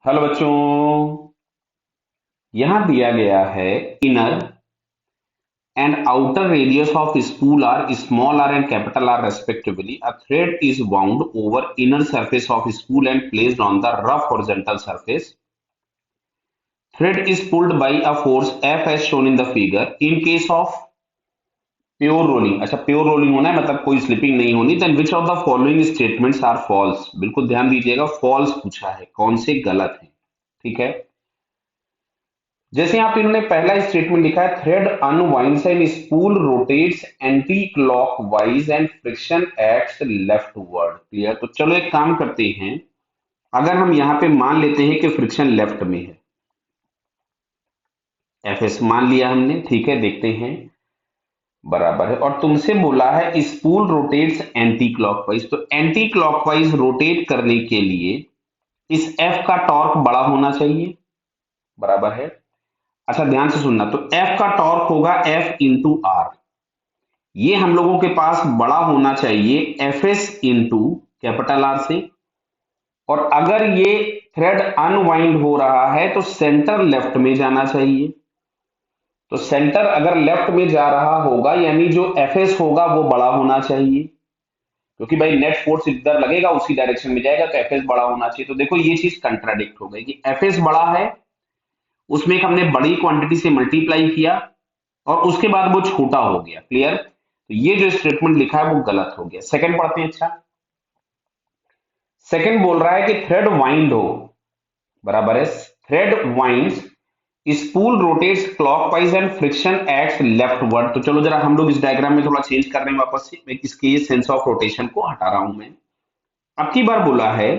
Hello बच्चों। यहां दिया गया है inner and outer radius of spool R small R and capital R respectively a thread is bound over inner surface of spool and placed on the rough horizontal surface. Thread is pulled by a force F as shown in the figure. In case of pure rolling, अच्छा pure rolling होना है मतलब कोई slipping नहीं होनी, then which of the following statements are false. बिल्कुल ध्यान दीजिएगा, फॉल्स पूछा है, कौन से गलत है. ठीक है, जैसे यहाँ पे इन्होंने पहला स्टेटमेंट लिखा है thread unwinds and spool rotates anti clockwise and friction acts leftward. Clear. तो चलो एक काम करते हैं, अगर हम यहाँ पे मान लेते हैं कि फ्रिक्शन लेफ्ट में है, एफ एस मान लिया हमने, ठीक है, देखते हैं बराबर है, और तुमसे बोला है स्पूल रोटेट्स एंटी क्लॉकवाइज, तो एंटी क्लॉकवाइज रोटेट करने के लिए इस एफ का टॉर्क बड़ा होना चाहिए, बराबर है. अच्छा ध्यान से सुनना, तो एफ का टॉर्क होगा एफ इंटू आर, ये हम लोगों के पास बड़ा होना चाहिए F S into capital R से. और अगर ये थ्रेड अनवाइंड हो रहा है तो सेंटर लेफ्ट में जाना चाहिए. तो सेंटर अगर लेफ्ट में जा रहा होगा यानी जो एफ एस होगा वो बड़ा होना चाहिए, क्योंकि भाई नेट फोर्स इधर लगेगा उसी डायरेक्शन में जाएगा, तो एफ एस बड़ा होना चाहिए. तो देखो ये चीज कंट्राडिक्ट हो गई कि एफ एस बड़ा है, उसमें हमने बड़ी क्वांटिटी से मल्टीप्लाई किया और उसके बाद वो छोटा हो गया. क्लियर. तो ये जो स्टेटमेंट लिखा है वो गलत हो गया. सेकंड पढ़ते हैं. अच्छा, सेकंड बोल रहा है कि थ्रेड वाइंड हो, बराबर है, thread winds spool rotates clockwise and friction acts leftward. तो चलो जरा हम लोग इस डायग्राम में थोड़ा चेंज कर रहे हैं वापस से, मैं इसके सेंस ऑफ रोटेशन को हटा रहा हूं. मैं अब की बार बोला है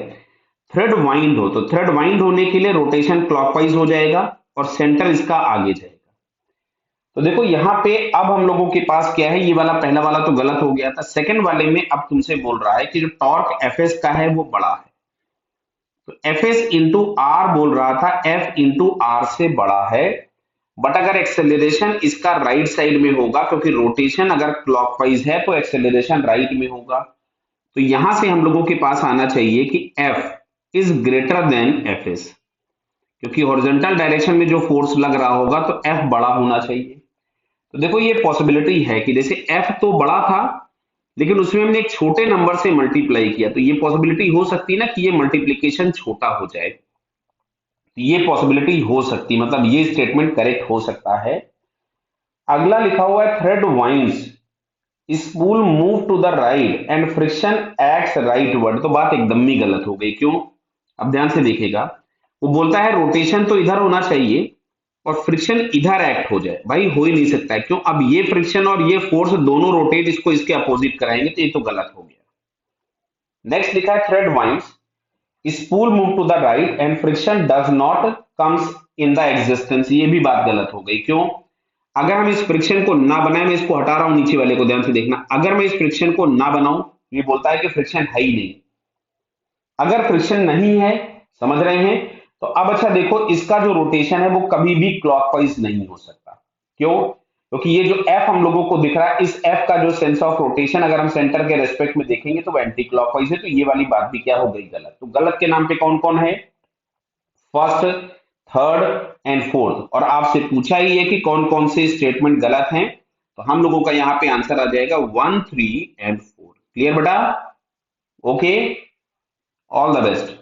थ्रेड वाइंड हो, तो थ्रेड वाइंड होने के लिए रोटेशन क्लॉकवाइज हो जाएगा और सेंटर इसका आगे जाएगा. तो देखो यहाँ पे अब हम लोगों के पास क्या है, ये वाला पहला वाला तो गलत हो गया था, सेकंड वाले में अब तुमसे बोल रहा है कि जो टॉर्क एफ एस का है वो बड़ा है. तो एफ एस इंटू आर बोल रहा था, एफ इंटू आर से बड़ा है, बट अगर एक्सेलरेशन इसका राइट साइड में होगा, क्योंकि रोटेशन अगर क्लॉकवाइज है तो एक्सेलरेशन राइट में होगा, तो यहां से हम लोगों के पास आना चाहिए कि F is greater than F S, क्योंकि हॉरिजॉन्टल डायरेक्शन में जो फोर्स लग रहा होगा तो एफ बड़ा होना चाहिए. तो देखो ये पॉसिबिलिटी है कि जैसे एफ तो बड़ा था लेकिन उसमें हमने एक छोटे नंबर से मल्टीप्लाई किया, तो ये पॉसिबिलिटी हो सकती है ना कि ये मल्टीप्लीकेशन छोटा हो जाए. तो ये पॉसिबिलिटी हो सकती, मतलब ये स्टेटमेंट करेक्ट हो सकता है. अगला लिखा हुआ है thread winds spool move to the right and friction acts rightward. तो बात एकदम ही गलत हो गई. क्यों? अब ध्यान से देखेगा, वो बोलता है रोटेशन तो इधर होना चाहिए और फ्रिक्शन इधर एक्ट हो जाए. भाई हो ही नहीं सकता है. क्यों? अब ये फ्रिक्शन और ये फोर्स दोनों रोटेट इसको इसके अपोजिट कराएंगे, तो ये तो गलत हो गया. नेक्स्ट लिखा है thread winds spool move to the right and friction does not comes in the existence. ये भी बात गलत हो गई. क्यों? अगर हम इस फ्रिक्शन को ना बनाए, मैं इसको हटा रहा हूं नीचे वाले को, ध्यान से देखना, अगर मैं इस फ्रिक्शन को ना बनाऊं, ये बोलता है कि फ्रिक्शन है ही नहीं. अगर फ्रिक्शन नहीं है, समझ रहे हैं, तो अब अच्छा देखो, इसका जो रोटेशन है वो कभी भी क्लॉकवाइज नहीं हो सकता. क्यों? क्योंकि ये जो एफ हम लोगों को दिख रहा है, इस एफ का जो सेंस ऑफ रोटेशन अगर हम सेंटर के रेस्पेक्ट में देखेंगे तो वो एंटी क्लॉकवाइज है. तो ये वाली बात भी क्या हो गई, गलत. तो गलत के नाम पे कौन कौन है? First, third and fourth. और आपसे पूछा ही है कि कौन कौन से स्टेटमेंट गलत हैं, तो हम लोगों का यहाँ पे आंसर आ जाएगा 1, 3 एंड 4. क्लियर बेटा? Okay, all the best.